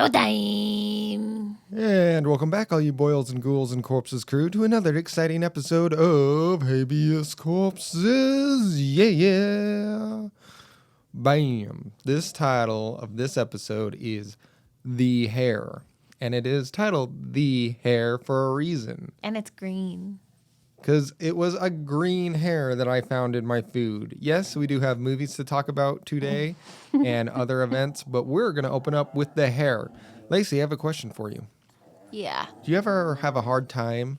Showtime! And welcome back, all you boils and ghouls and corpses crew, to another exciting episode of Habeas Corpses. Yeah. Bam. This title of this episode is The Hair. And it is titled The Hair for a reason. And it's green. Because it was a green hair that I found in my food. Yes, we do have movies to talk about today and other events, but we're going to open up with the hair. Lacey, I have a question for you. Yeah. Do you ever have a hard time?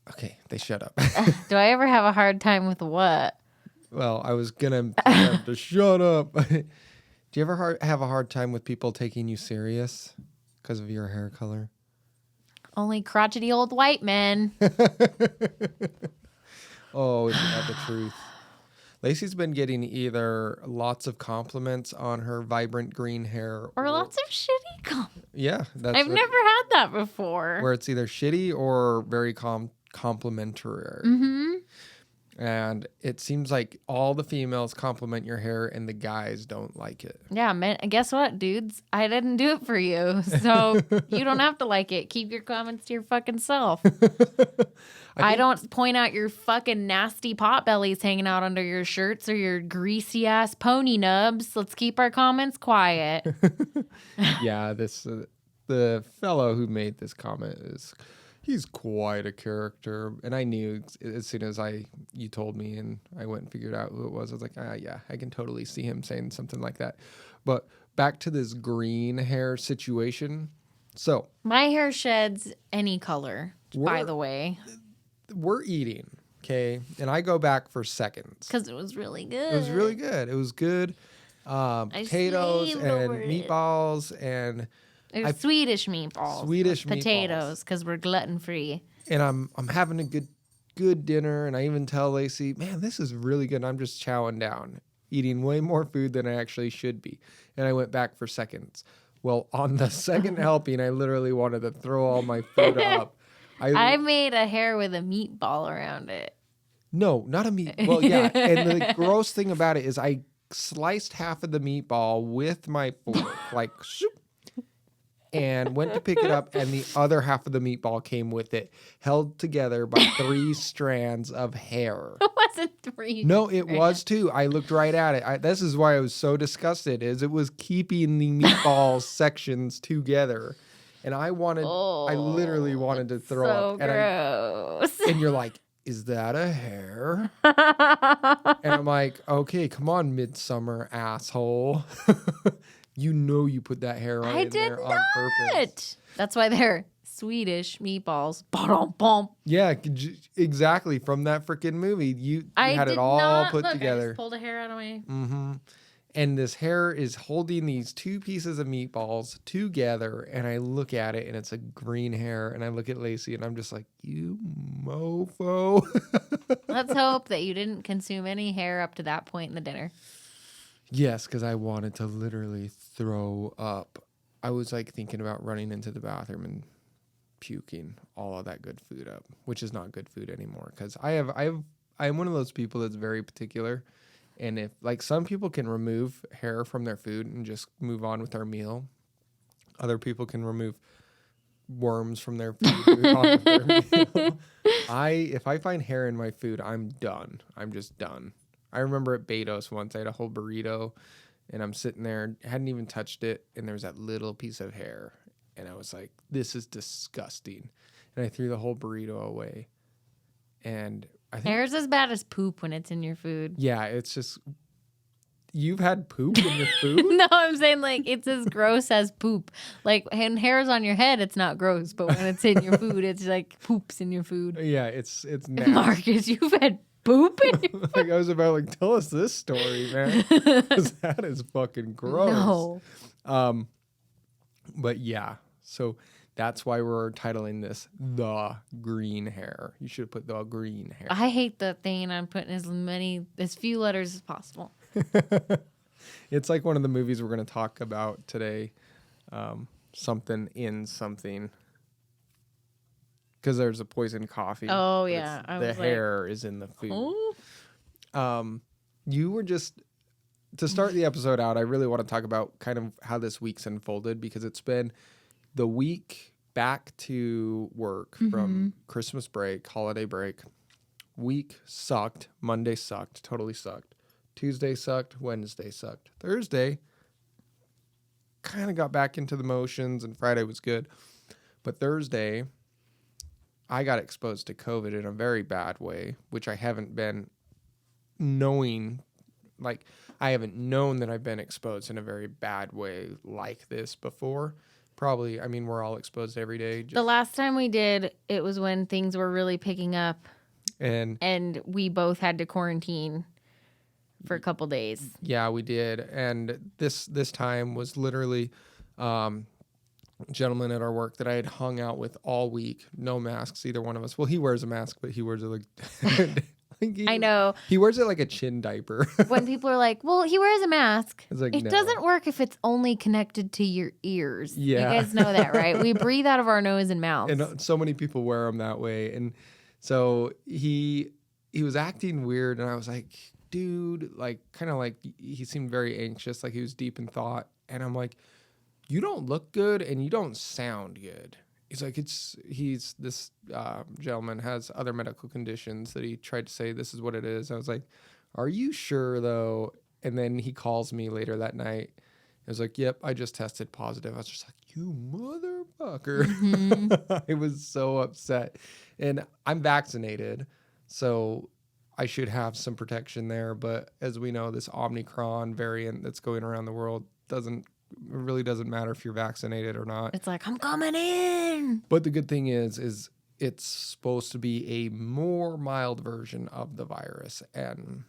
Okay, they shut up. Do I ever have a hard time with what? Well, I was going to have to shut up. Do you ever have a hard time with people taking you serious because of your hair color? Only crotchety old white men. Oh, isn't that the truth? Lacey's been getting either lots of compliments on her vibrant green hair. Or lots of shitty compliments. Yeah. I've never had that before. Where it's either shitty or very complimentary. Mm-hmm. And it seems like all the females compliment your hair and the guys don't like it. Yeah, man. Guess what, dudes? I didn't do it for you. So you don't have to like it. Keep your comments to your fucking self. I don't point out your fucking nasty pot bellies hanging out under your shirts or your greasy ass pony nubs. Let's keep our comments quiet. Yeah, the fellow who made this comment he's quite a character. And I knew as soon as you told me and I went and figured out who it was, I was like, yeah, I can totally see him saying something like that. But back to this green hair situation. So my hair sheds any color, by the way. We're eating, okay? And I go back for seconds. Because it was really good. It was really good. It was good. Potatoes and meatballs and... Swedish meatballs. Swedish potatoes, because we're gluten free. And I'm having a good dinner, and I even tell Lacey, man, this is really good. And I'm just chowing down, eating way more food than I actually should be. And I went back for seconds. Well, on the second helping, I literally wanted to throw all my food up. I made a hair with a meatball around it. No, not a meat. Well, yeah. And the gross thing about it is I sliced half of the meatball with my fork, like, shoop, and went to pick it up, and the other half of the meatball came with it, held together by 3 strands of hair. It wasn't 3. No, it was 2. I looked right at it. This is why I was so disgusted, is it was keeping the meatball sections together. And I literally wanted to throw up. So gross. And you're like, is that a hair? And I'm like, okay, come on, Midsummer asshole. You know you put that hair on there on purpose. That's why they're Swedish meatballs. Ba-dum-bum. Yeah, exactly. From that freaking movie. You had it all put together. I just pulled a hair out of my... Mm-hmm. And this hair is holding these 2 pieces of meatballs together, and I look at it, and it's a green hair, and I look at Lacey, and I'm just like, you mofo. Let's hope that you didn't consume any hair up to that point in the dinner. Yes, because I wanted to literally throw up. I was like thinking about running into the bathroom and puking all of that good food up, which is not good food anymore. Because I'm one of those people that's very particular, and if like some people can remove hair from their food and just move on with their meal, other people can remove worms from their food and move on with their meal. If I find hair in my food, I'm done. I'm just done. I remember at Beto's once, I had a whole burrito, and I'm sitting there, hadn't even touched it, and there was that little piece of hair. And I was like, this is disgusting. And I threw the whole burrito away. And I think... Hair's as bad as poop when it's in your food. Yeah, it's just... You've had poop in your food? No, I'm saying like it's as gross as poop. Like when hair's on your head, it's not gross, but when it's in your food, it's like poops in your food. Yeah, it's nasty. Marcus, you've had poop in your food? Like I was about like, tell us this story, man. Because that is fucking gross. No. But yeah, so that's why we're titling this The Green Hair. You should have put The Green Hair. I hate that thing. I'm putting as few letters as possible. It's like one of the movies we're going to talk about today. Something in something. Because there's a poison coffee. Oh, yeah. The hair is in the food. Oh? You were just to start the episode out, I really want to talk about kind of how this week's unfolded, because it's been the week back to work from Christmas break, holiday break. Week sucked. Monday sucked. Totally sucked. Tuesday sucked. Wednesday sucked. Thursday kind of got back into the motions, and Friday was good. But Thursday, I got exposed to COVID in a very bad way, which I haven't been knowing. Like, I haven't known that I've been exposed in a very bad way like this before. Probably, I mean, we're all exposed every day. The last time we did, it was when things were really picking up, and we both had to quarantine for a couple days. Yeah, we did. And this time was literally gentleman at our work that I had hung out with all week. No masks, either one of us. Well, he wears a mask, but he wears it like... I know. He wears it like a chin diaper. When people are like, well, he wears a mask. Like, it doesn't work if it's only connected to your ears. Yeah. You guys know that, right? We breathe out of our nose and mouth. And so many people wear them that way. And so he was acting weird. And I was like, dude, like, kind of like, he seemed very anxious, like he was deep in thought. And I'm like, you don't look good and you don't sound good. He's like, he's this gentleman has other medical conditions that he tried to say this is what it is. I was like, are you sure though? And then he calls me later that night. I was like, yep, I just tested positive. I was just like, you motherfucker. Mm-hmm. I was so upset. And I'm vaccinated, so I should have some protection there. But as we know, this Omicron variant that's going around the world it really doesn't matter if you're vaccinated or not. It's like, I'm coming in. But the good thing is it's supposed to be a more mild version of the virus. And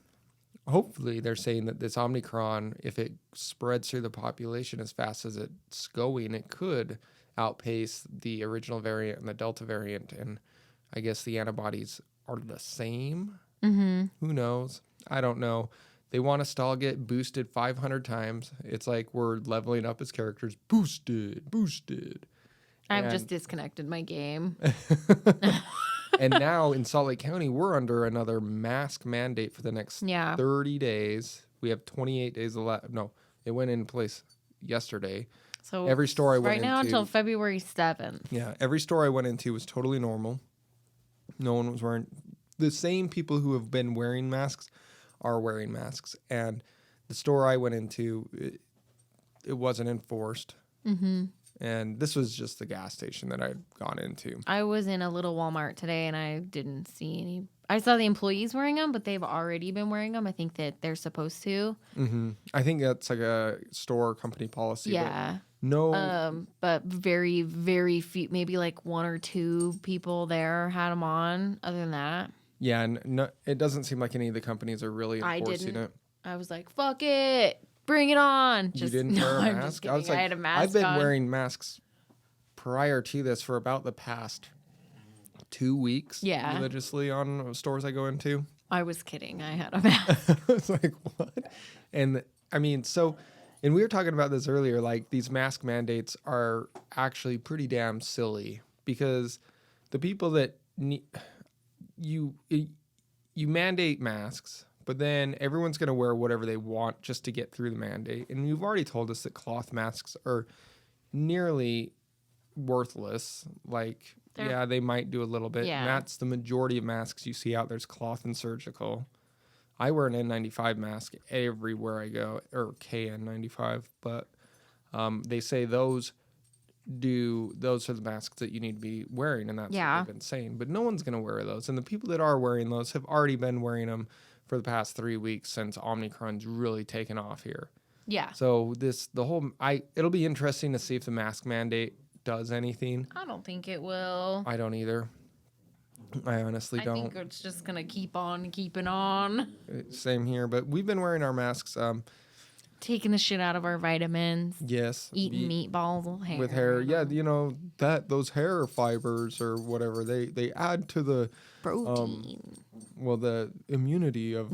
hopefully they're saying that this Omicron, if it spreads through the population as fast as it's going, it could outpace the original variant and the Delta variant. And I guess the antibodies are the same. Mm-hmm. Who knows? I don't know. They want us to all get boosted 500 times. It's like we're leveling up as characters. Boosted. I've just disconnected my game. And now in Salt Lake County, we're under another mask mandate for the next 30 days. We have 28 days left. No, it went in place yesterday. So every store I went into... Right now until February 7th. Yeah, every store I went into was totally normal. No one was wearing... The same people who have been wearing masks are wearing masks. And the store I went into, it wasn't enforced. Mm-hmm. And this was just the gas station that I'd gone into. I was in a little Walmart today and I didn't see any. I saw the employees wearing them, but they've already been wearing them. I think that they're supposed to. Mm-hmm. I think that's like a store company policy. Yeah. But very, very few, maybe like one or two people there had them on. Other than that. Yeah, and no, it doesn't seem like any of the companies are really enforcing it. I was like, fuck it. Bring it on. You didn't wear a mask? I was like, I had a mask I've been wearing masks prior to this for about the past 2 weeks. Yeah. Religiously on stores I go into. I was kidding. I had a mask. I was like, what? And I mean, and we were talking about this earlier, like these mask mandates are actually pretty damn silly because the people that you mandate masks, but then everyone's going to wear whatever they want just to get through the mandate. And you've already told us that cloth masks are nearly worthless. Like, they might do a little bit. Yeah. And that's the majority of masks you see out there's cloth and surgical. I wear an N95 mask everywhere I go, or KN95, but they say those are the masks that you need to be wearing, and that's what they've been saying. But no one's going to wear those. And the people that are wearing those have already been wearing them for the past 3 weeks since Omicron's really taken off here. Yeah. So it'll be interesting to see if the mask mandate does anything. I don't think it will. I don't either. I honestly don't. I think it's just going to keep on keeping on. Same here, but we've been wearing our masks. Taking the shit out of our vitamins. Yes. Eating meatballs with hair. Yeah, those hair fibers or whatever, they add to the protein. The immunity of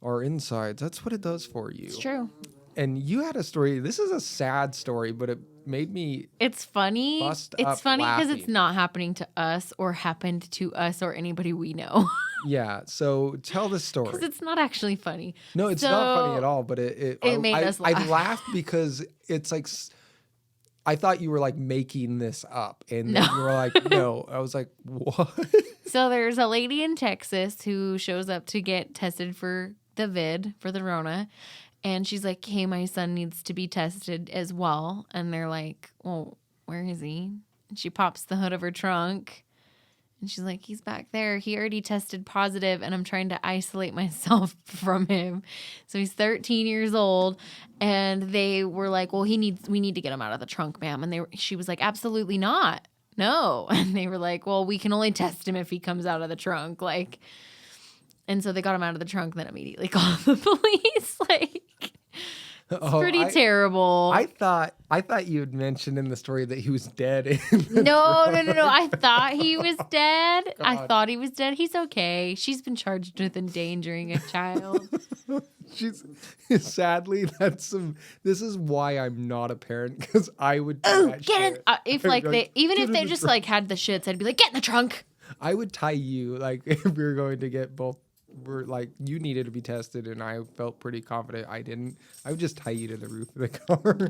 our insides. That's what it does for you. It's true. And you had a story. This is a sad story, but it made me. It's funny. Bust It's up funny because laughing. it's not happening to us or happened to us or anybody we know. Yeah. So tell the story. Because it's not actually funny. No, it's not funny at all. But it made us I laugh. laughed because it's like. I thought you were like making this up, and then you were like, "No." I was like, "What?" So there's a lady in Texas who shows up to get tested for the Rona. And she's like, hey, my son needs to be tested as well. And they're like, well, where is he? And she pops the hood of her trunk. And she's like, he's back there. He already tested positive, and I'm trying to isolate myself from him. So he's 13 years old. And they were like, well, we need to get him out of the trunk, ma'am. And she was like, absolutely not. No. And they were like, well, we can only test him if he comes out of the trunk. Like, and so they got him out of the trunk, then immediately called the police. Like, it's pretty terrible. I thought you had mentioned in the story that he was dead. No. I thought he was dead. God. I thought he was dead. He's okay. She's been charged with endangering a child. Sadly, this is why I'm not a parent, because I would do that get shit. in. If like if they just like had the shits, I'd be like, get in the trunk. I would tie you, like, if we were going to get both. We're like, you needed to be tested, and I felt pretty confident I didn't. I would just tie you to the roof of the car,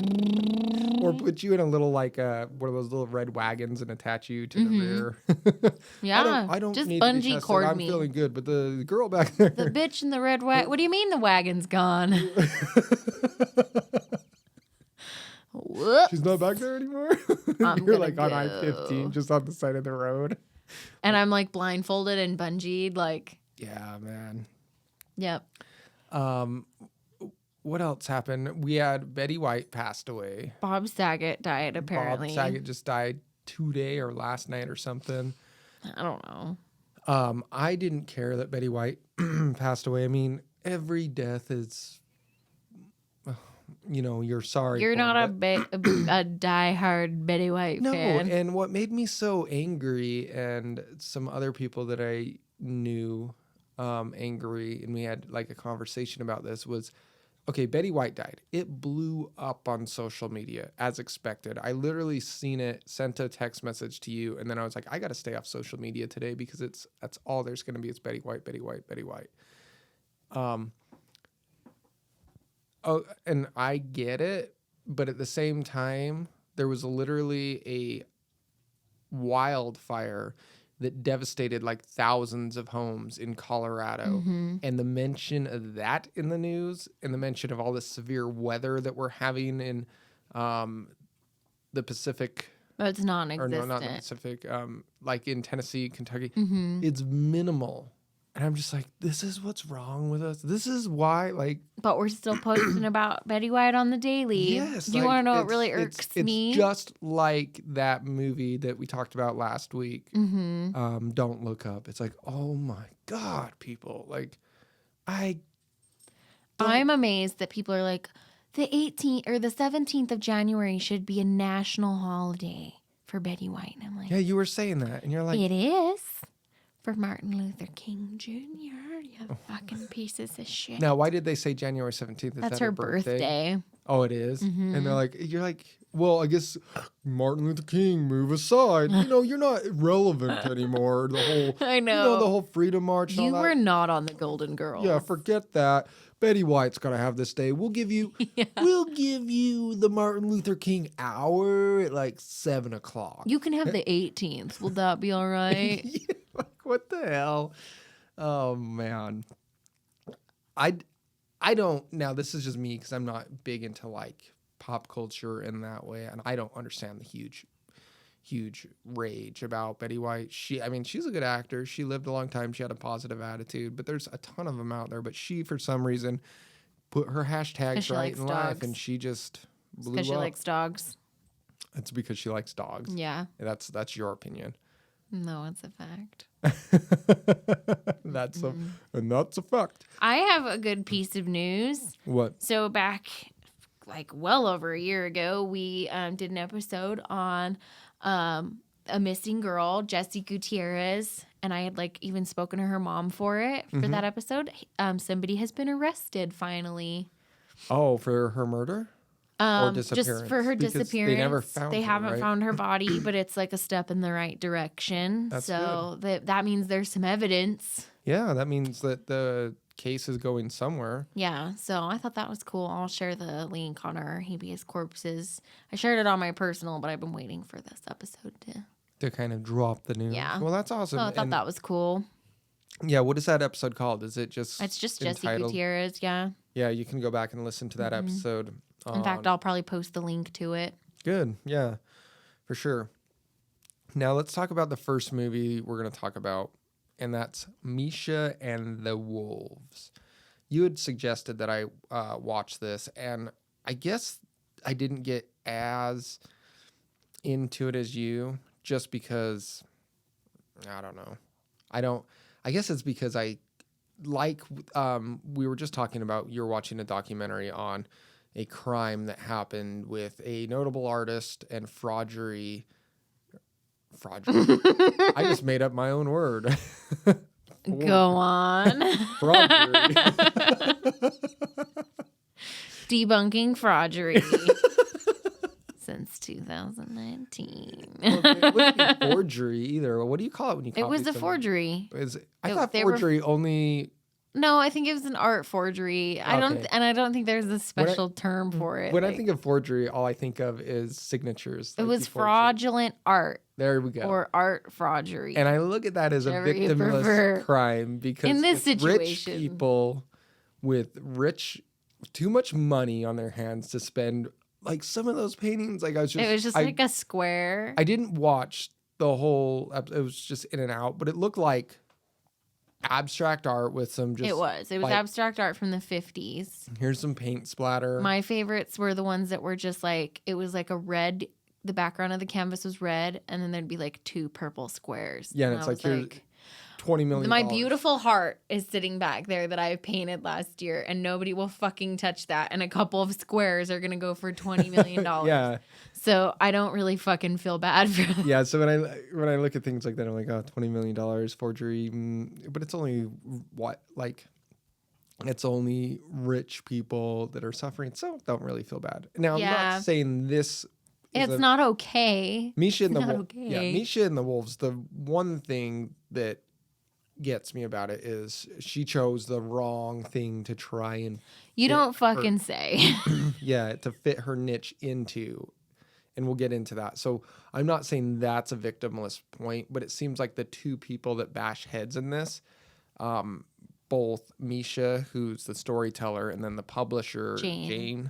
or put you in a little like one of those little red wagons and attach you to the rear. Yeah, I don't just need to be bungee tested. cord I'm me. feeling good, but the girl back there, The bitch in the red wagon. What do you mean the wagon's gone? Whoops. she's not back there anymore. You're like on I-15, just on the side of the road. And I'm like blindfolded and bungeed, like. Yeah, man. Yep. What else happened? We had Betty White passed away. Bob Saget died, apparently. Bob Saget just died today or last night or something. I don't know. I didn't care that Betty White passed away. I mean, every death is, you're sorry. You're not a diehard Betty White fan. No, and what made me so angry, and some other people that I knew angry, and we had like a conversation about this, was, okay, Betty White died. It blew up on social media as expected. I literally seen it, sent a text message to you, and then I was like, I got to stay off social media today because that's all there's going to be. It's Betty White, Betty White, Betty White. Oh, and I get it, but at the same time, there was literally a wildfire that devastated like thousands of homes in Colorado. Mm-hmm. And the mention of that in the news, and the mention of all the severe weather that we're having in the Pacific. But it's non-existent. Or no, not the Pacific. Like in Tennessee, Kentucky. Mm-hmm. It's minimal. And I'm just like, this is what's wrong with us. This is why, like... But we're still posting about Betty White on the daily. Yes. Do you want to know what really irks me? It's just like that movie that we talked about last week. Mm-hmm. Don't Look Up. It's like, oh my God, people. Like, I'm amazed that people are like, the 18th or the 17th of January should be a national holiday for Betty White. And I'm like, yeah, you were saying that. And you're like... It is. For Martin Luther King Jr., you fucking pieces of shit. Now, why did they say January 17th? Is That's that her birthday. Oh, it is? Mm-hmm. And they're like, you're like, well, I guess Martin Luther King, move aside. You're not relevant anymore. The whole, I know. The whole Freedom March and all that. You were not on the Golden Girls. Yeah, forget that. Betty White's gonna have this day. We'll give you the Martin Luther King hour at like 7:00. You can have the 18th. Will that be all right? Yeah, like, what the hell? Oh man. I don't, now this is just me because I'm not big into like pop culture in that way, and I don't understand the huge rage about Betty White. She's a good actor. She lived a long time. She had a positive attitude, but there's a ton of them out there. But she, for some reason, put her hashtags right in life, and she just blew up. Because she likes dogs. It's because she likes dogs. Yeah. That's your opinion. No, it's a fact. That's a fact. I have a good piece of news. What? So back like well over a year ago, we did an episode on a missing girl, Jessie Gutierrez, and I had like even spoken to her mom for that episode. Somebody has been arrested finally. Oh, for her murder? Or disappearance? Just for her Because disappearance. they never found They her, haven't right? found her body, but it's like a step in the right direction. That's so that means there's some evidence. Yeah, that means that the case is going somewhere. Yeah, so I thought that was cool. I'll share the link on our Habeas Corpses. I shared it on my personal, but I've been waiting for this episode To kind of drop the news. Yeah. Well, that's awesome. So I thought that was cool. Yeah, what is that episode called? Is it just It's just Jesse entitled? Gutierrez, yeah. Yeah, you can go back and listen to that episode. In fact, I'll probably post the link to it. Good. Yeah, for sure. Now let's talk about the first movie we're going to talk about, and that's Misha and the Wolves. You had suggested that I watch this, and I guess I didn't get as into it as you, just because, I don't know. I guess it's because I like, we were just talking about, you're watching a documentary on a crime that happened with a notable artist and fraudery. I just made up my own word. Go on. Fraudery. Debunking fraudery. Since 2019. Well, it wouldn't be forgery either. What do you call it when you copy It was a something? forgery. I thought forgery only... No, I think it was an art forgery. I don't think there's a special term for it. When I think of forgery, all I think of is signatures. It was fraudulent art. There we go. Or art fraudery. And I look at that as a Whichever you victimless prefer. crime because In this it's rich situation. people with too much money on their hands to spend. Like some of those paintings, like it was just like a square. I didn't watch the whole. It was just in and out, but it looked like abstract art with some just. It was like, abstract art from the 50s. Here's some paint splatter. My favorites were the ones that were just like, it was like a red, the background of the canvas was red, and then there'd be like 2 purple squares. Yeah, and it's like, here's $20 million. My beautiful heart is sitting back there that I painted last year, and nobody will fucking touch that. And a couple of squares are gonna go for $20 million. Yeah. So I don't really fucking feel bad for that. Yeah. So when I look at things like that, I'm like, oh, $20 million forgery, but it's only it's only rich people that are suffering, so don't really feel bad. Now I'm not saying this. It's not okay. Misha and Misha and the Wolves. The one thing that gets me about it is she chose the wrong thing to try and don't fucking say. Yeah, to fit her niche into, and we'll get into that. So I'm not saying that's a victimless point, but it seems like the 2 people that bash heads in this, both Misha, who's the storyteller, and then the publisher, Jane.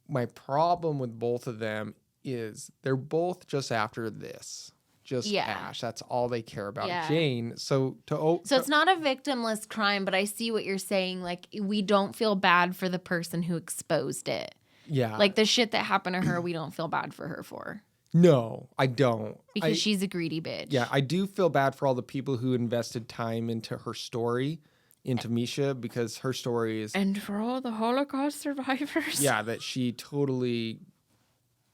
My problem with both of them is they're both just after this. Just cash. That's all they care about. Yeah. Jane. So it's not a victimless crime, but I see what you're saying. Like, we don't feel bad for the person who exposed it. Yeah. Like the shit that happened to her, we don't feel bad for her for. No, I don't. Because she's a greedy bitch. Yeah, I do feel bad for all the people who invested time into her story, into Misha, because her story is... And for all the Holocaust survivors. Yeah, that she totally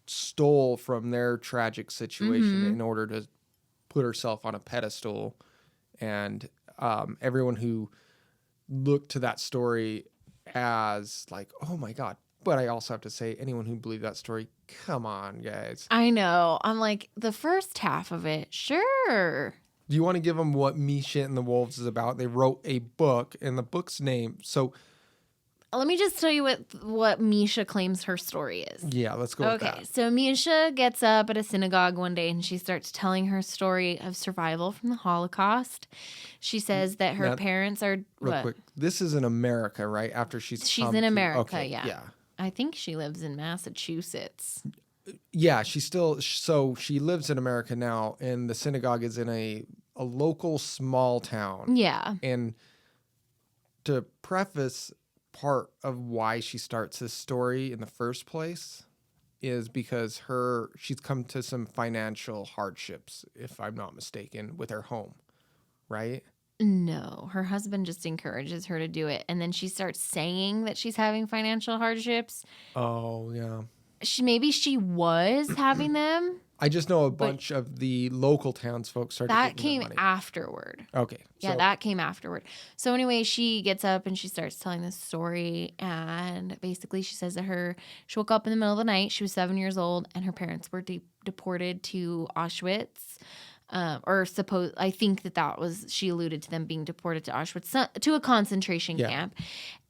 stole from their tragic situation in order to put herself on a pedestal. And everyone who looked to that story as like, oh my God. But I also have to say, anyone who believed that story, come on, guys. I know. I'm like, the first half of it, sure. Do you want to give them what Misha and the Wolves is about? They wrote a book, and the book's name. So let me just tell you what Misha claims her story is. Yeah, let's go with that. Okay, so Misha gets up at a synagogue one day and she starts telling her story of survival from the Holocaust. She says that her parents are... Real quick, this is in America, right? After she's in America, okay, yeah. I think she lives in Massachusetts. Yeah, so she lives in America now, and the synagogue is in a local small town. Yeah. And to preface part of why she starts this story in the first place is because she's come to some financial hardships, if I'm not mistaken, with her home, right? No, her husband just encourages her to do it. And then she starts saying that she's having financial hardships. Oh, yeah. Maybe she was having them. I just know a bunch of the local townsfolk started That giving came them money. afterward. Okay. Yeah, So, that came afterward. So anyway, she gets up and she starts telling this story. And basically she says that she woke up in the middle of the night. She was 7 years old and her parents were deported to Auschwitz. I think she alluded to them being deported to Auschwitz, to a concentration camp.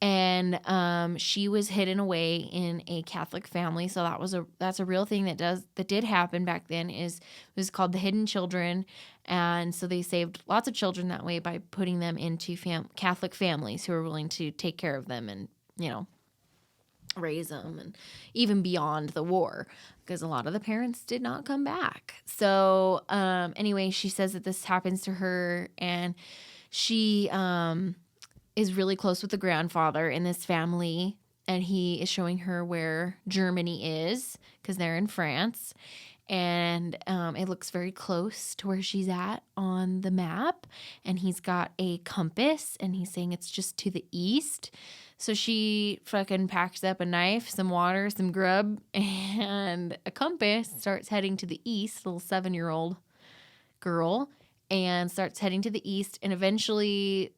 And she was hidden away in a Catholic family. So that's a real thing that did happen back then. It was called the Hidden Children. And so they saved lots of children that way by putting them into Catholic families who were willing to take care of them and, raise them, and even beyond the war, because a lot of the parents did not come back. So anyway, she says that this happens to her, and she is really close with the grandfather in this family, and he is showing her where Germany is because they're in France. And it looks very close to where she's at on the map. And he's got a compass, and he's saying it's just to the east. So she fucking packs up a knife, some water, some grub, and a compass, starts heading to the east, little 7-year-old girl, and starts heading to the east, and eventually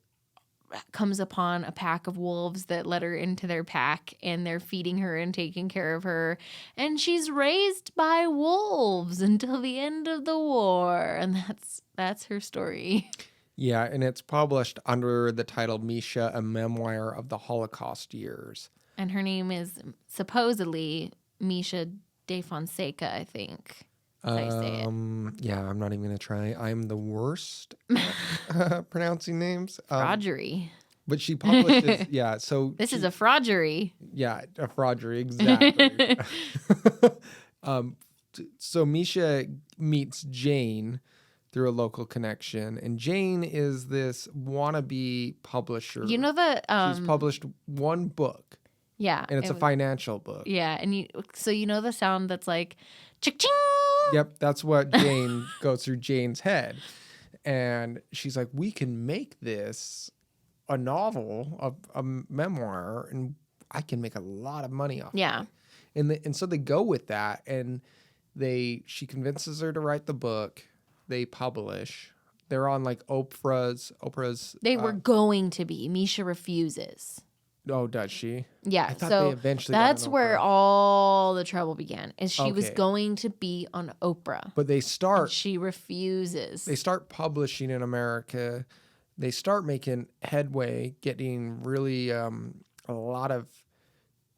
comes upon a pack of wolves that let her into their pack, and they're feeding her and taking care of her, and she's raised by wolves until the end of the war. And that's her story. Yeah, and it's published under the title Misha, a memoir of the Holocaust years. And her name is supposedly Misha de Fonseca, I think. That's how you say it. Yeah, I'm not even going to try. I'm the worst at pronouncing names. Fraudery. But she publishes, yeah, so... This is a fraudery. Yeah, a fraudery, exactly. So Misha meets Jane through a local connection, and Jane is this wannabe publisher. You know she's published one book. Yeah. And it's a financial book. Yeah, and you know the sound that's like chick-ching? Yep, that's what Jane goes through Jane's head. And she's like, we can make this a novel, a memoir, and I can make a lot of money off of it. And so they go with that, and she convinces her to write the book. They publish. They're on like Oprah's. They were going to be. Misha refuses. Oh, does she? Yeah. I thought so they eventually that's got on where Oprah. all the trouble began. Is she was Okay. going to be on Oprah. But they start. She refuses. They start publishing in America. They start making headway, getting really a lot of.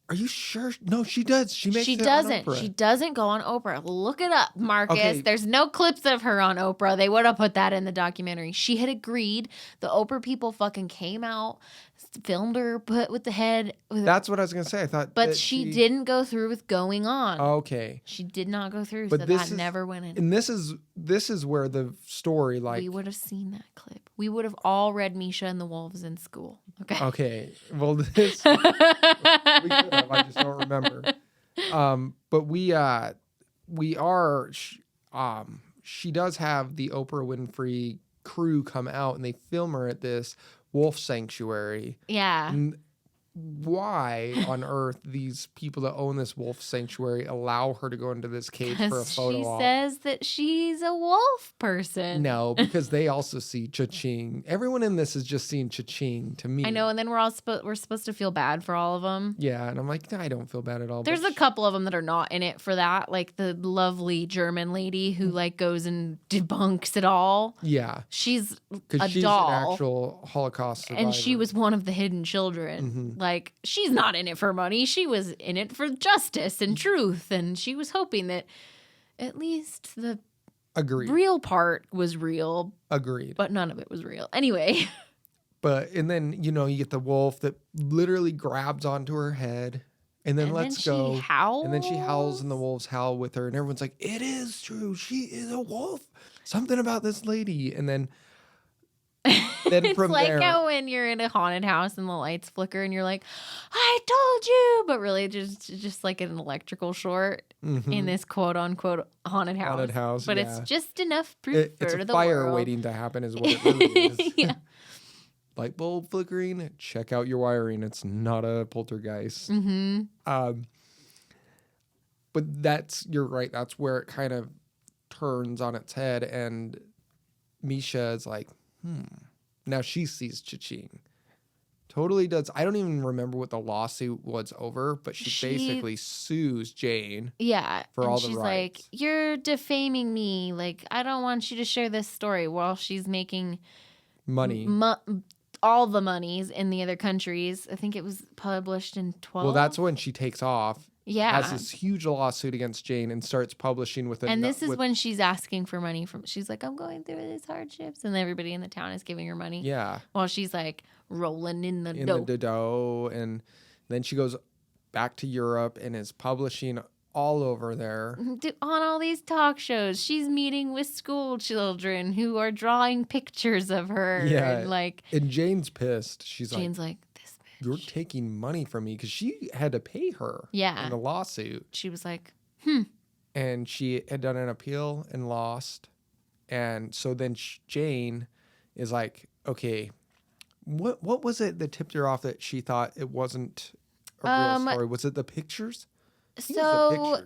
Are you sure? No, she does. She makes. She it doesn't. On Oprah. She doesn't go on Oprah. Look it up, Marcus. Okay. There's no clips of her on Oprah. They would have put that in the documentary. She had agreed. The Oprah people fucking came out, filmed her, put with the head. That's what I was gonna say. I thought, but that she didn't go through with going on. Okay. She did not go through. But so this that is- never went in. And this is where the story like. We would have seen that clip. We would have all read Misha and the Wolves in school. Okay. Okay. Well, this we could have. I just don't remember. But we are. She does have the Oprah Winfrey crew come out, and they film her at this wolf sanctuary. Yeah. And why on earth these people that own this wolf sanctuary allow her to go into this cage for a Because photo she op? says that she's a wolf person. No, because they also see cha-ching. Everyone in this is just seeing cha-ching to me. I know, and then we're supposed to feel bad for all of them. Yeah, and I'm like, I don't feel bad at all. There's but a couple of them that are not in it for that, like the lovely German lady who like goes and debunks it all. Yeah, She's because a she's doll. an actual Holocaust survivor. And she was one of the hidden children. Like, she's not in it for money. She was in it for justice and truth. And she was hoping that at least the Agreed. real part was real, Agreed. but none of it was real. Anyway. And then, you get the wolf that literally grabs onto her head and then lets go. She howls. And then she howls and the wolves howl with her. And everyone's like, it is true. She is a wolf. Something about this lady. And then It's from like there. how when you're in a haunted house and the lights flicker and you're like, I told you, but really just like an electrical short in this quote unquote haunted house. Haunted house, but yeah. it's just enough proof It's for a the fire world. waiting to happen is what it really is. Yeah. Light bulb flickering, check out your wiring. It's not a poltergeist. Mm-hmm. But you're right. That's where it kind of turns on its head, and Misha is like, Now she sees Cha-Ching. Totally does. I don't even remember what the lawsuit was over, but she basically sues Jane. Yeah. For all the she's rights. like, you're defaming me. Like, I don't want you to share this story while she's making Money. all the monies in the other countries. I think it was published in 12. Well, that's when she takes off. Yeah. Has this huge lawsuit against Jane and starts publishing with And this is when she's asking for money from. She's like, I'm going through these hardships, and everybody in the town is giving her money. Yeah. While she's like rolling in the dough. The dough, and then she goes back to Europe and is publishing all over there. On all these talk shows, she's meeting with school children who are drawing pictures of her. Yeah. And Jane's pissed. Jane's like, this bitch. You're taking money from me, because she had to pay her. Yeah. In the lawsuit. She was like, And she had done an appeal and lost. And so then Jane is like, okay, what was it that tipped her off that she thought it wasn't a real story? Was it the pictures? So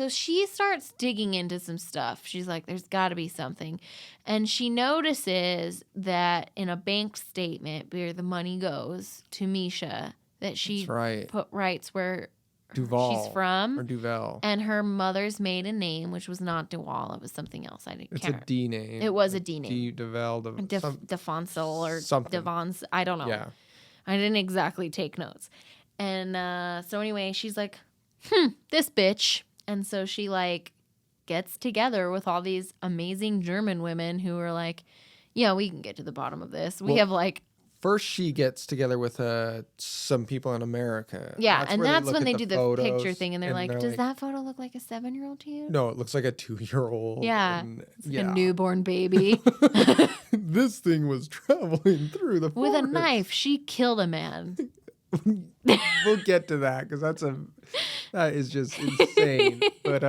she starts digging into some stuff. She's like, there's got to be something. And she notices that in a bank statement where the money goes to Misha, that she writes where Duval. She's from. Or Duval. And her mother's maiden name, which was not Duval. It was something else. It's a D name. It was a D name. Duval. Defonsel or something. Devons. I don't know. Yeah. I didn't exactly take notes. And so anyway, she's like, this bitch. And so she like gets together with all these amazing German women who are like, yeah, we can get to the bottom of this. We have like... First, she gets together with some people in America. Yeah, that's when they do the picture thing, and they're like, does that photo look like a 7-year-old to you? No, it looks like a 2-year-old. Yeah, it's like a newborn baby. This thing was traveling through the forest. With a knife. She killed a man. We'll get to that, because that is just insane. But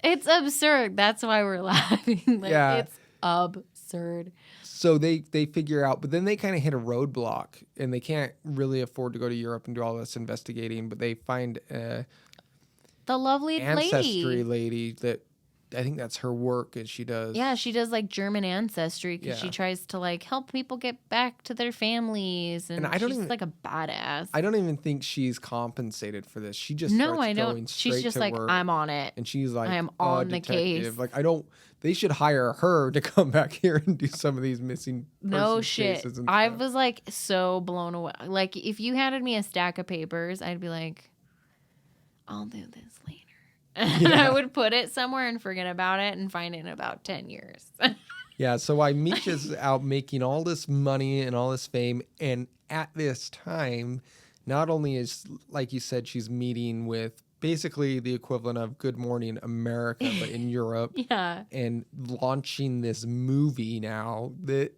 it's absurd. That's why we're laughing. It's absurd. So they figure out, but then they kind of hit a roadblock, and they can't really afford to go to Europe and do all this investigating. But they find the lovely ancestry lady that I think that's her work, and she does. Yeah, she does like German ancestry because she tries to like help people get back to their families, and she's like a badass. I don't even think she's compensated for this. She just starts going straight she's just to like, work, I'm on it, and she's like, I'm on the case. Like they should hire her to come back here and do some of these missing persons cases and I stuff. was like so blown away. Like if you handed me a stack of papers, I'd be like, I'll do this later. And I would put it somewhere and forget about it and find it in about 10 years. Yeah, so while Misha's out making all this money and all this fame, and at this time, not only is, like you said, she's meeting with basically the equivalent of Good Morning America, but in Europe. Yeah. And launching this movie now that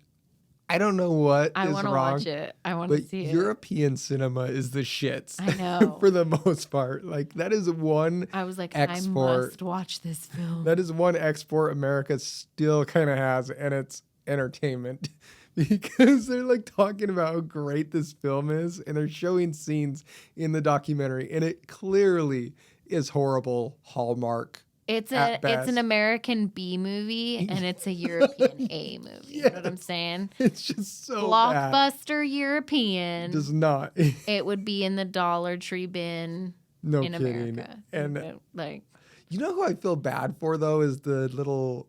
I don't know what is wrong. I want to watch it. I want to see it. European cinema is the shits. I know. For the most part. Like, that is one I was like, export. I must watch this film. That is one export America still kind of has, and it's entertainment. Because they're like talking about how great this film is, and they're showing scenes in the documentary, and it clearly is horrible Hallmark. It's an American B movie, and it's a European A movie. Yes. You know what I'm saying? It's just so blockbuster bad. European. Does not. It would be in the Dollar Tree bin. No in kidding. America. And like, you know who I feel bad for though is the little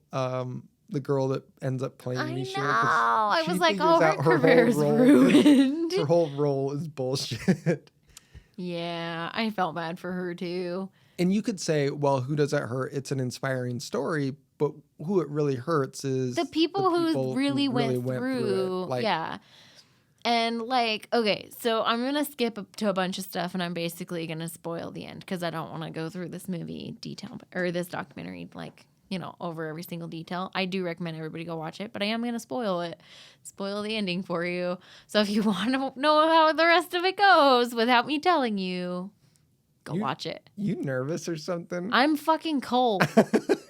the girl that ends up playing Misha. I was like, oh, her career's ruined. Her whole role is bullshit. Yeah, I felt bad for her too. And you could say, well, who does that hurt? It's an inspiring story, but who it really hurts is the people who really went through it. Yeah. And like, okay, so I'm going to skip to a bunch of stuff, and I'm basically going to spoil the end because I don't want to go through this movie this documentary, like, you know, over every single detail. I do recommend everybody go watch it, but I am going to spoil the ending for you. So if you want to know how the rest of it goes without me telling you, go watch it. You nervous or something? I'm fucking cold.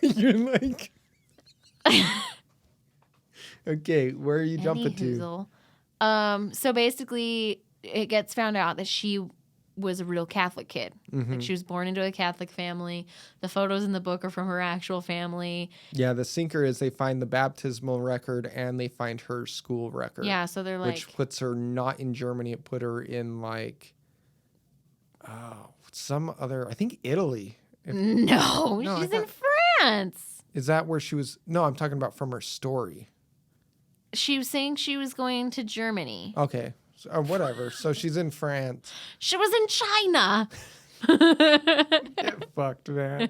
You're like... Okay, where are you jumping to? So basically, it gets found out that she was a real Catholic kid. Like she was born into a Catholic family. The photos in the book are from her actual family. Yeah, the sinker is they find the baptismal record and they find her school record. Yeah, so they're like... Which puts her not in Germany. It put her in some other, I think Italy. No, she's in France. Is that where she was? No, I'm talking about from her story. She was saying she was going to Germany. Okay. Whatever. So she's in France. She was in China. Get fucked, man.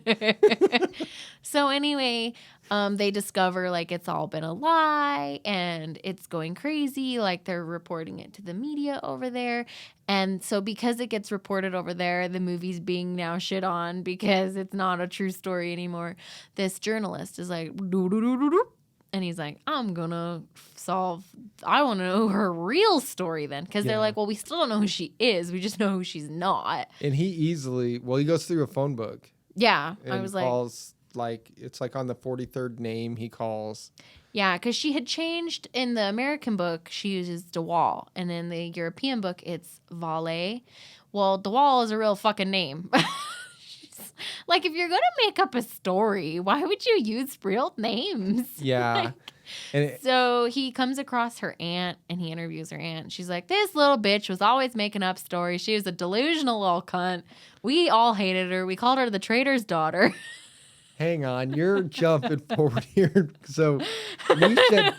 So anyway, they discover like it's all been a lie and it's going crazy. Like they're reporting it to the media over there. And so because it gets reported over there, the movie's being now shit on because it's not a true story anymore. This journalist is like, doo-doo-doo-doo-doo. And he's like, I want to know her real story then. Because they're like, well, we still don't know who she is. We just know who she's not. And he goes through a phone book. Yeah. And I was calls, it's like on the 43rd name he calls. Yeah, because she had changed in the American book, she uses DeWall. And in the European book, it's Valet. Well, DeWall is a real fucking name. Like, if you're going to make up a story, why would you use real names? Yeah. So he comes across her aunt and he interviews her aunt. She's like, this little bitch was always making up stories. She was a delusional little cunt. We all hated her. We called her the traitor's daughter. Hang on. You're jumping forward here. So Misha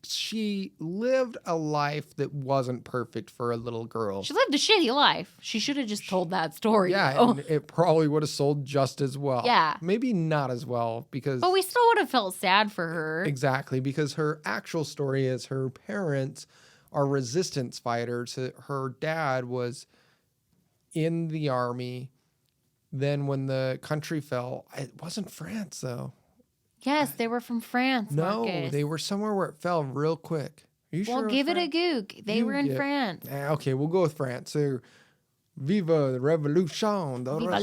she lived a life that wasn't perfect for a little girl. She lived a shitty life. She should have just told that story. Yeah, and it probably would have sold just as well. Yeah. Maybe not as well because... But we still would have felt sad for her. Exactly, because her actual story is her parents are resistance fighters. Her dad was in the army. Then when the country fell, it wasn't France though. Yes, they were from France. No, Marcus. they were somewhere where it fell real quick. Are you sure? Well, give it a goog. They were in France. Okay, we'll go with France. So, Viva the Revolution. Viva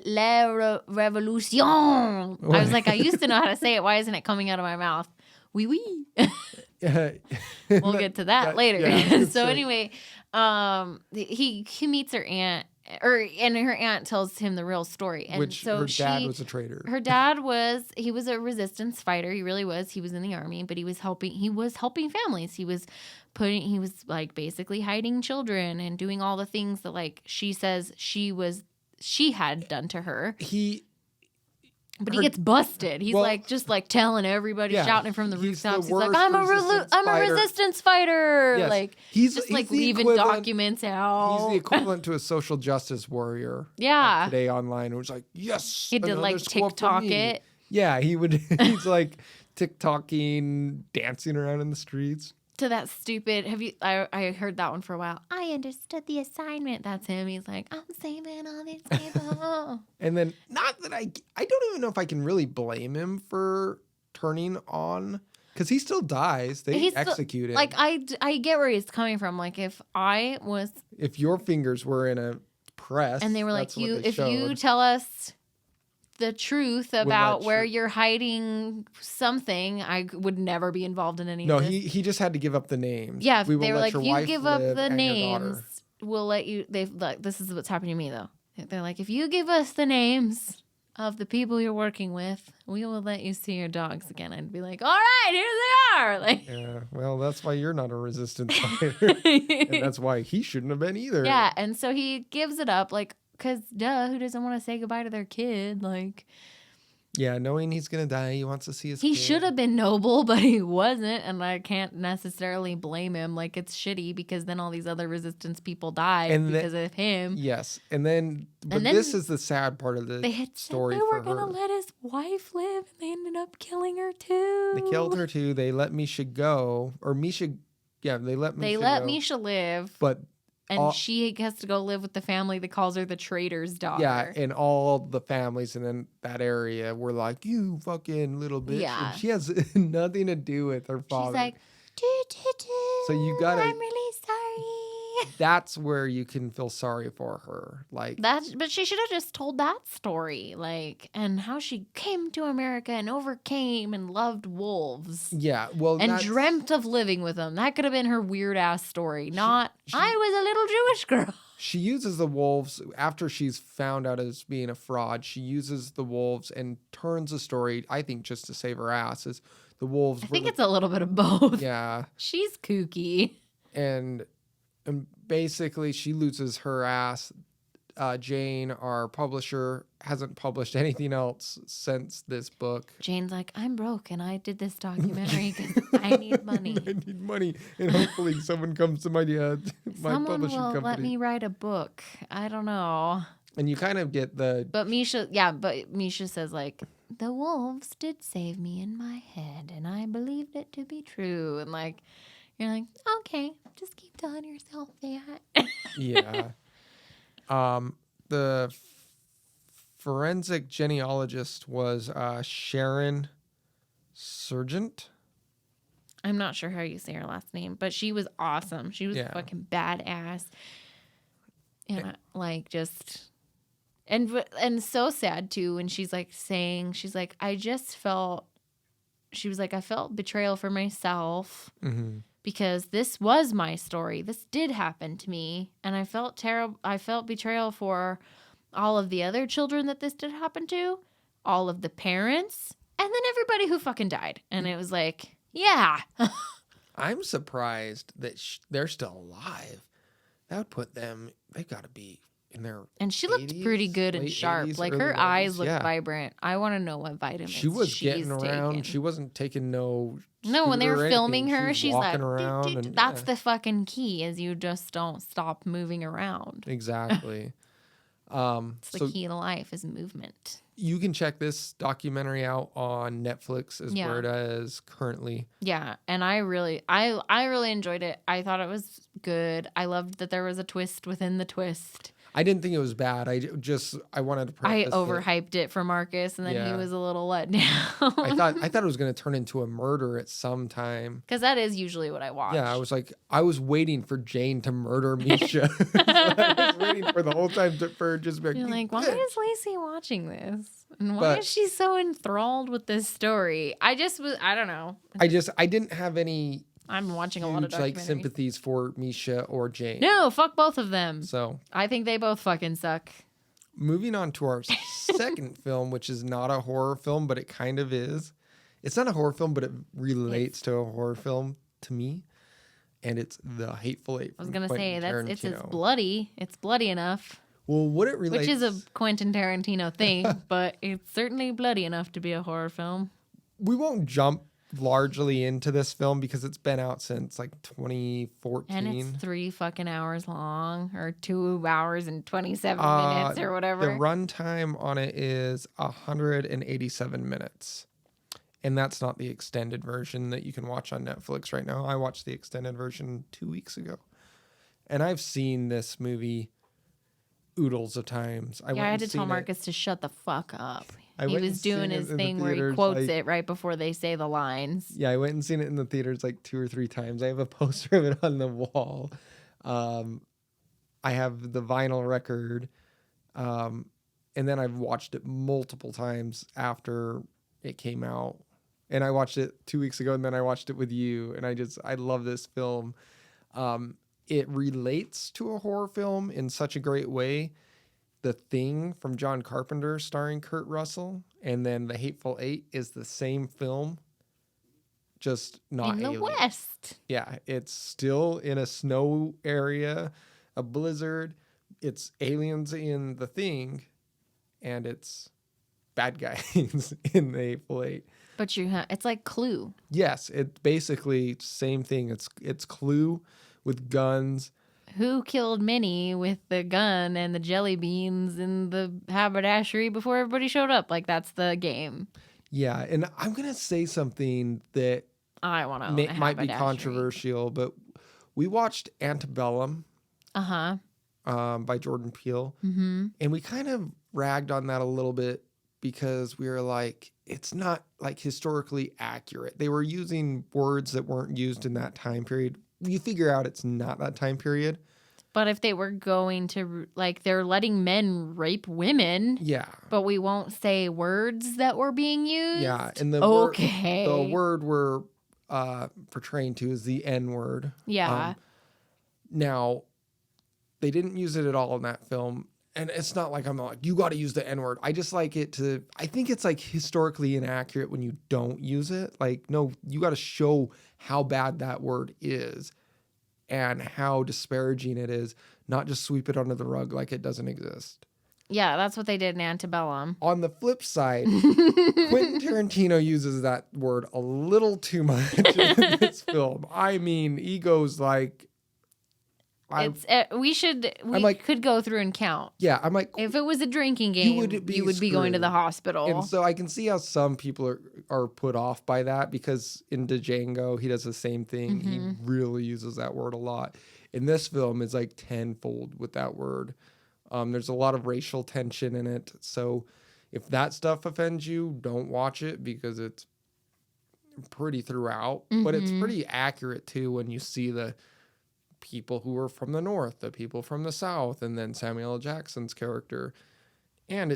la Revolution. I was like, I used to know how to say it. Why isn't it coming out of my mouth? Oui, oui. We'll get to that later. Yeah, so anyway, he meets her aunt. And her aunt tells him the real story. And which so her dad was a traitor. Her dad he was a resistance fighter. He really was. He was in the army, but he was helping families. He was like basically hiding children and doing all the things that like she says she had done to her. But he gets busted. He's just telling everybody, shouting from the rooftops. He's like, I'm a resistance fighter. Yes. Like he's leaving documents out. He's the equivalent to a social justice warrior. Yeah. Today online, it was like, yes. He did like TikTok it. Yeah, he would. He's like TikToking, dancing around in the streets. To that stupid, I heard that one for a while. I understood the assignment. That's him. He's like, I'm saving all these people. And then, not that I don't even know if I can really blame him for turning on, because he still dies. They execute him. Like, I get where he's coming from. Like, if your fingers were in a press. And they were like, you tell us the truth about where you're hiding something, I would never be involved in any of this. No, he just had to give up the names. Yeah, they were like, if you give up the names, we'll let you. This is what's happening to me though. They're like, if you give us the names of the people you're working with, we will let you see your dogs again. I'd be like, all right, here they are. Like, yeah, well, that's why you're not a resistance fighter, and that's why he shouldn't have been either. Yeah, and so he gives it up, like. Because, who doesn't want to say goodbye to their kid? Like, yeah, knowing he's going to die, he wants to see his kid. He should have been noble, but he wasn't, and I can't necessarily blame him. Like, it's shitty because then all these other resistance people died because of him. Yes, and then this is the sad part of the story for her. They were going to let his wife live, and they ended up killing her, too. They killed her, too. They let Misha go, or Misha, they let Misha go. They let Misha live. But... And she has to go live with the family that calls her the traitor's daughter. Yeah, and all the families in that area were like, you fucking little bitch. Yeah. And she has nothing to do with her father. She's like, so you gotta... I'm really sorry. that's where you can feel sorry for her. Like But she should have just told that story, like, and how she came to America and overcame and loved wolves. yeah, well, And dreamt of living with them. That could have been her weird ass story. I was a little Jewish girl. She uses the wolves after she's found out as being a fraud. She uses the wolves and turns the story, I think, just to save her ass. Is the wolves? I think it's a little bit of both. Yeah, she's kooky, and basically she loses her ass. Jane, our publisher, hasn't published anything else since this book. Jane's like, I'm broke and I did this documentary because I need money. I need money, and hopefully someone comes to my Someone publishing will company. let me write a book. I don't know. And you kind of get But Misha says, like, the wolves did save me in my head and I believed it to be true. And, like, you're like, okay, just keep telling yourself that. Yeah. The forensic genealogist was Sharon Sargent. I'm not sure how you say her last name, but she was awesome. She was fucking badass. And and so sad too when she's like saying, she's like, I felt betrayal for myself. Mm-hmm. Because this was my story. This did happen to me. And I felt terrible. I felt betrayal for all of the other children that this did happen to, all of the parents, and then everybody who fucking died. And it was like, yeah. I'm surprised that they're still alive. That would put them, they've got to be in their And she looked 80s, pretty good and sharp. 80s, like early her 90s. eyes looked vibrant. I want to know what vitamins She was she's getting around. taking. She wasn't taking no when they scooter were or filming anything. her, She she's was like, walking around. "Doot, doot, And, that's the fucking key is you just don't stop moving around. Exactly. It's the key to life is movement. You can check this documentary out on Netflix is where it is currently. Yeah, and I really enjoyed it. I thought it was good. I loved that there was a twist within the twist. I didn't think it was bad. I wanted to preface I overhyped it for Marcus, and then he was a little let down. I thought it was going to turn into a murder at some time. Because that is usually what I watch. Yeah, I was waiting for Jane to murder Misha. I was waiting for the whole time for her just be You're like, why bitch. is Lacey watching this? And why is she so enthralled with this story? I don't know. I didn't have any I'm watching a lot of documentaries. sympathies for Misha or Jane. No, fuck both of them. So I think they both fucking suck. Moving on to our second film, which is not a horror film, but it kind of is. It's not a horror film, but it relates to a horror film to me. And it's The Hateful Eight. I was going to say, it's bloody. It's bloody enough. Well, what it relates... Which is a Quentin Tarantino thing, but it's certainly bloody enough to be a horror film. We won't jump largely into this film because it's been out since like 2014. And it's 3 fucking hours long, or 2 hours and 27 minutes or whatever. The runtime on it is 187 minutes. And that's not the extended version that you can watch on Netflix right now. I watched the extended version 2 weeks ago. And I've seen this movie oodles of times. I had to tell Marcus to shut the fuck up. He was doing his thing where he quotes it right before they say the lines. Yeah, I went and seen it in the theaters like 2 or 3 times. I have a poster of it on the wall. I have the vinyl record. And then I've watched it multiple times after it came out. And I watched it 2 weeks ago, and then I watched it with you. And I love this film. It relates to a horror film in such a great way. The Thing from John Carpenter starring Kurt Russell, and then The Hateful Eight is the same film, just not in the West. Yeah, it's still in a snow area, a blizzard. It's aliens in The Thing, and it's bad guys in The Hateful Eight. But it's like Clue. Yes, it's basically same thing. It's Clue with guns. Who killed Minnie with the gun and the jelly beans in the haberdashery before everybody showed up? Like, that's the game. Yeah, and I'm going to say something that I want to might be controversial, but we watched Antebellum by Jordan Peele, and we kind of ragged on that a little bit because we were like, it's not like historically accurate. They were using words that weren't used in that time period. You figure out it's not that time period. But if they were going to, like, they're letting men rape women. Yeah. But we won't say words that were being used. Yeah. And the word we're portraying to is the N-word. Yeah. Now, they didn't use it at all in that film. And it's not like I'm like, you got to use the N-word. I just like it to, I think it's like historically inaccurate when you don't use it. Like, no, you got to show how bad that word is and how disparaging it is, not just sweep it under the rug like it doesn't exist. Yeah, that's what they did in Antebellum. On the flip side, Quentin Tarantino uses that word a little too much in this film. I mean, he goes like, we could go through and count. Yeah, I'm like, if it was a drinking game, you would be going to the hospital. And so I can see how some people are put off by that, because in Django he does the same thing. He really uses that word a lot. In this film, it's like tenfold with that word. There's a lot of racial tension in it. So if that stuff offends you, don't watch it, because it's pretty throughout. But it's pretty accurate too when you see the people who are from the North, the people from the South, and then Samuel L. Jackson's character. And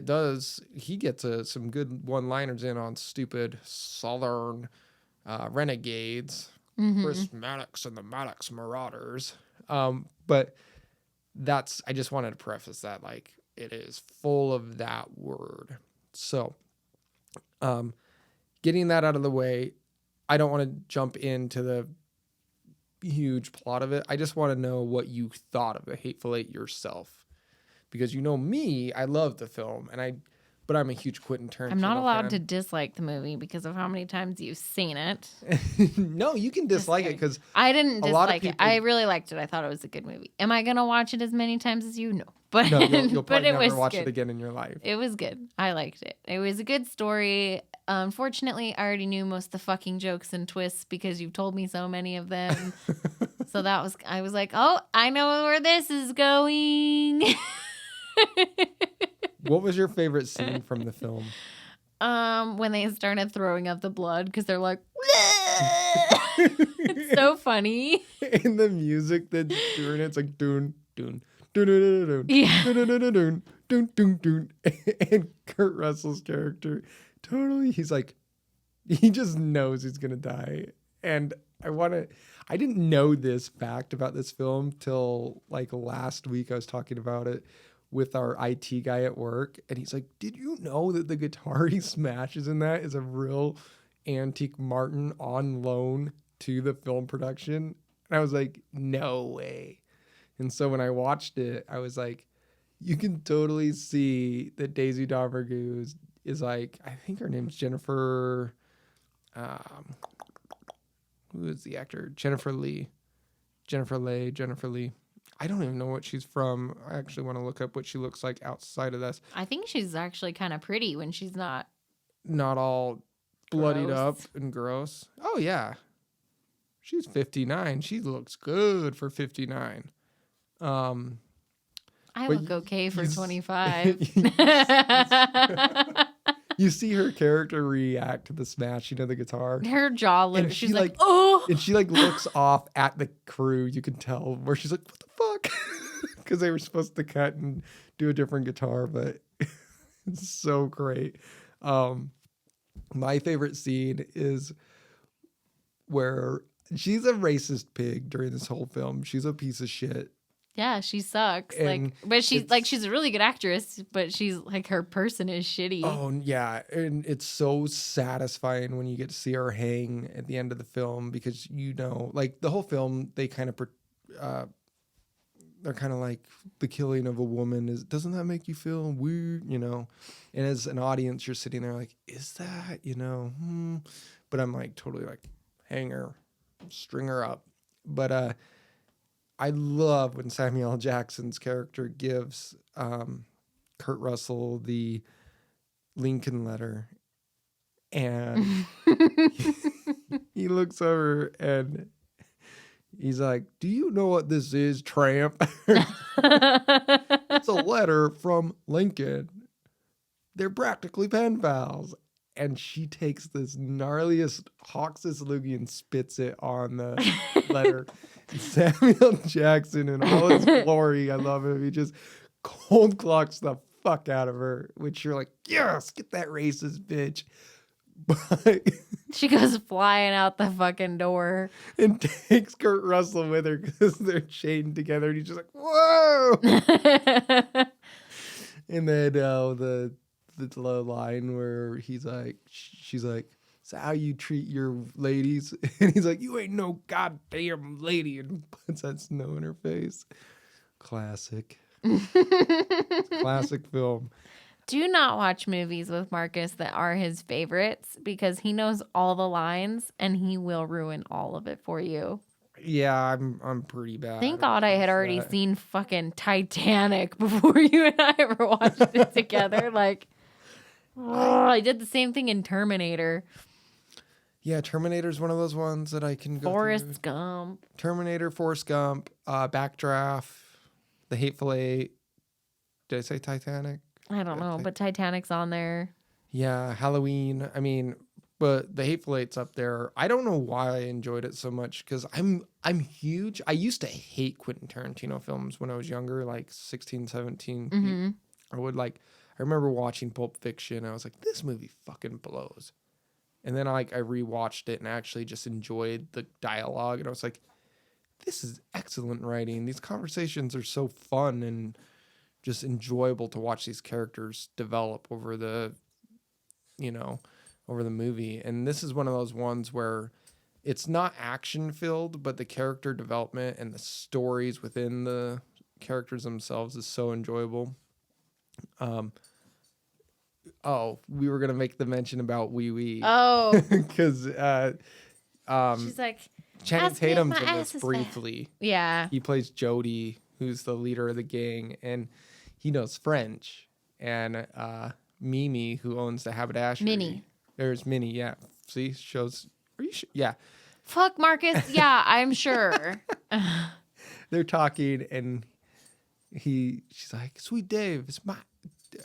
he gets some good one-liners in on stupid Southern renegades, Chris Maddox and the Maddox Marauders. But I just wanted to preface that, like, it is full of that word. So, getting that out of the way, I don't want to jump into the huge plot of it. I just want to know what you thought of The Hateful Eight yourself, because you know me, I love the film, but I'm a huge Quentin Tarantino I'm not allowed fan. to dislike the movie because of how many times you've seen it. No, you can dislike it, because I didn't dislike it. I really liked it. I thought it was a good movie. Am I gonna watch it as many times as you? No, but no, you'll but probably it never was watch good. it again in your life. It was good. I liked it. It was a good story. Unfortunately, I already knew most of the fucking jokes and twists because you've told me so many of them. So I was like, oh, I know where this is going. What was your favorite scene from the film? When they started throwing up the blood, because they're like, it's so funny. And the music that's doing it's like doon doon doon doon doon doon doon doon doon. And Kurt Russell's character, totally, he's like, he just knows he's gonna die. And I didn't know this fact about this film till like last week. I was talking about it with our IT guy at work, and he's like, did you know that the guitar he smashes in that is a real antique Martin on loan to the film production? And I was like, no way. And so when I watched it, I was like, you can totally see that Daisy Domergue is like, I think her name's Jennifer, who is the actor? Jennifer Lee. I don't even know what she's from. I actually want to look up what she looks like outside of this. I think she's actually kind of pretty when she's not all bloodied gross. up and gross. Oh, yeah. She's 59. She looks good for 59. I look okay for 25. You see her character react to the smashing of the guitar. Her jaw, she's like, oh. And she like looks off at the crew. You can tell where she's like, what the fuck? Because they were supposed to cut and do a different guitar, but it's so great. My favorite scene is where she's a racist pig during this whole film. She's a piece of shit. Yeah, she sucks. And but she's a really good actress, but she's like, her person is shitty. Oh yeah, and it's so satisfying when you get to see her hang at the end of the film, because like the whole film, they kind of they're kind of like, the killing of a woman doesn't that make you feel weird, And as an audience, you're sitting there like, is that, But I'm like totally like, hang her, string her up, but I love when Samuel L. Jackson's character gives Kurt Russell the Lincoln letter, and he looks over and he's like, do you know what this is, tramp? It's a letter from Lincoln. They're practically pen pals. and she takes this gnarliest Hoxus loogie and spits it on the letter. Samuel Jackson in all his glory, I love him. He just cold clocks the fuck out of her, which you're like, yes, get that racist bitch. But she goes flying out the fucking door and takes Kurt Russell with her because they're chained together, and he's just like, whoa. And then the line where she's like, "Is that how you treat your ladies?" And he's like, "You ain't no goddamn lady," and puts that snow in her face. Classic. Classic film. Do not watch movies with Marcus that are his favorites because he knows all the lines and he will ruin all of it for you. Yeah, I'm pretty bad. Thank God I had already seen fucking Titanic before you and I ever watched it together. Like, I did the same thing in Terminator. Yeah, Terminator's one of those ones that I can go Forrest Gump. Terminator, Forrest Gump, Backdraft, The Hateful Eight. Did I say Titanic? I don't know, but Titanic's on there. Yeah, Halloween. I mean, but The Hateful Eight's up there. I don't know why I enjoyed it so much because I'm huge. I used to hate Quentin Tarantino films when I was younger, like 16, 17. Mm-hmm. I remember watching Pulp Fiction. I was like, this movie fucking blows. And then I rewatched it and actually just enjoyed the dialogue. And I was like, this is excellent writing. These conversations are so fun and just enjoyable to watch these characters develop over the movie. And this is one of those ones where it's not action filled, but the character development and the stories within the characters themselves is so enjoyable. We were going to make the mention about Wee Wee. Oh. Because she's like, Channing Tatum's in this briefly. Yeah. He plays Jody, who's the leader of the gang, and he knows French. And Mimi, who owns the haberdashery. Minnie. There's Minnie, yeah. See, shows. Are you sure? Yeah. Fuck, Marcus. Yeah, I'm sure. They're talking, and she's like, "Sweet Dave,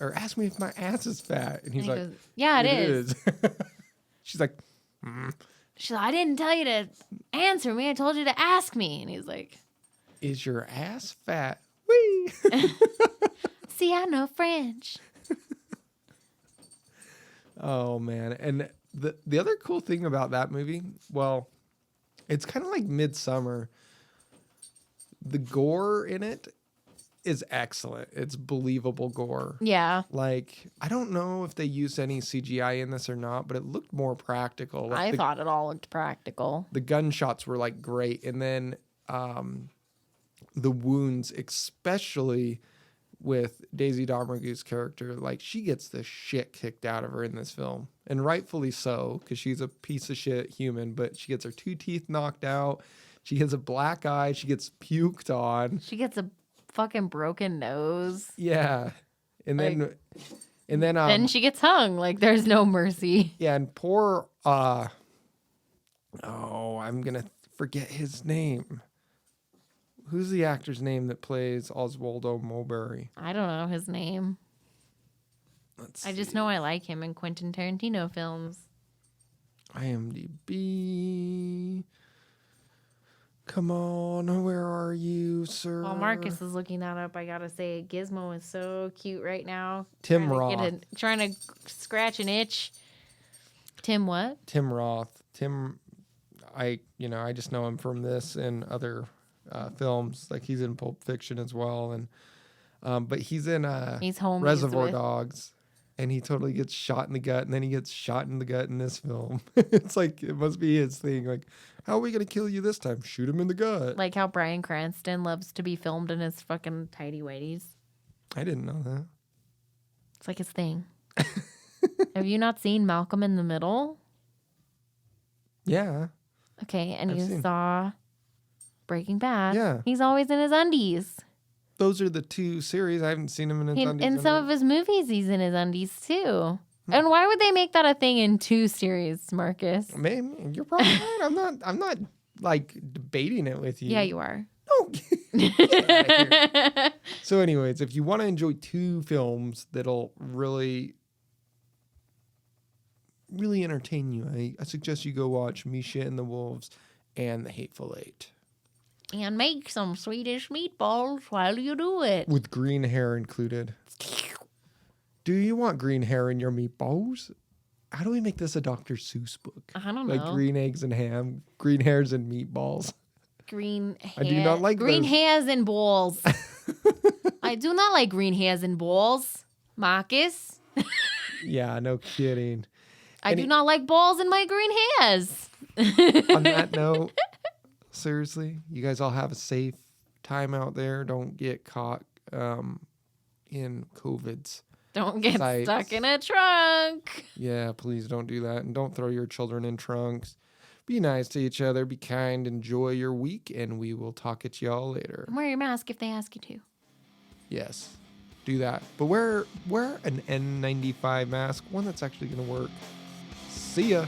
ask me if my ass is fat." And he's like, goes, "Yeah, it is." She's like, She's like, "I didn't tell you to answer me. I told you to ask me." And he's like, "Is your ass fat?" Wee. See, I know French. Oh man. And the other cool thing about that movie, well, it's kind of like Midsummer. The gore in it is excellent. It's believable gore. Yeah. Like, I don't know if they used any CGI in this or not, but it looked more practical. Like I thought it all looked practical. The gunshots were like great. And then the wounds, especially with Daisy Domergue's character, like, she gets the shit kicked out of her in this film. And rightfully so, because she's a piece of shit human, but she gets her 2 teeth knocked out. She gets a black eye. She gets puked on. She gets a fucking broken nose. Yeah. And then then she gets hung. Like, there's no mercy. Yeah, and poor I'm gonna forget his name. Who's the actor's name that plays Oswaldo Mulberry? I don't know his name. I just know I like him in Quentin Tarantino films. IMDb. Come on, where are you, sir? While Marcus is looking that up, I gotta say, Gizmo is so cute right now. Tim Roth. Trying to scratch an itch. Tim what? Tim Roth. I just know him from this and other films. Like, he's in Pulp Fiction as well, and but he's in Reservoir Dogs, and he totally gets shot in the gut, and then he gets shot in the gut in this film. It's like, it must be his thing. Like, how are we gonna kill you this time? Shoot him in the gut. Like how Bryan Cranston loves to be filmed in his fucking tighty whities. I didn't know that. It's like his thing. Have you not seen Malcolm in the Middle? Yeah. Okay, and you saw Breaking Bad. Yeah. He's always in his undies. Those are the 2 series. I haven't seen him in his undies. In some of his movies, he's in his undies too. And why would they make that a thing in 2 series, Marcus? Maybe you're probably right. I'm not like debating it with you. Yeah, you are. No. Get out of here. So, anyways, if you want to enjoy 2 films that'll really really entertain you, I suggest you go watch Misha and the Wolves and the Hateful Eight. And make some Swedish meatballs while you do it. With green hair included. Do you want green hair in your meatballs? How do we make this a Dr. Seuss book? I don't know. Like green eggs and ham, green hairs and meatballs. Green hair. I do not like green those. hairs and balls. I do not like green hairs and balls, Marcus. Yeah, no kidding. I do not like balls in my green hairs. On that note, seriously, you guys all have a safe time out there. Don't get caught in COVIDs. Don't get sites. Stuck in a trunk. Yeah, please don't do that. And don't throw your children in trunks. Be nice to each other. Be kind. Enjoy your week. And we will talk at y'all later. And wear your mask if they ask you to. Yes, do that. But wear an N95 mask. One that's actually going to work. See ya.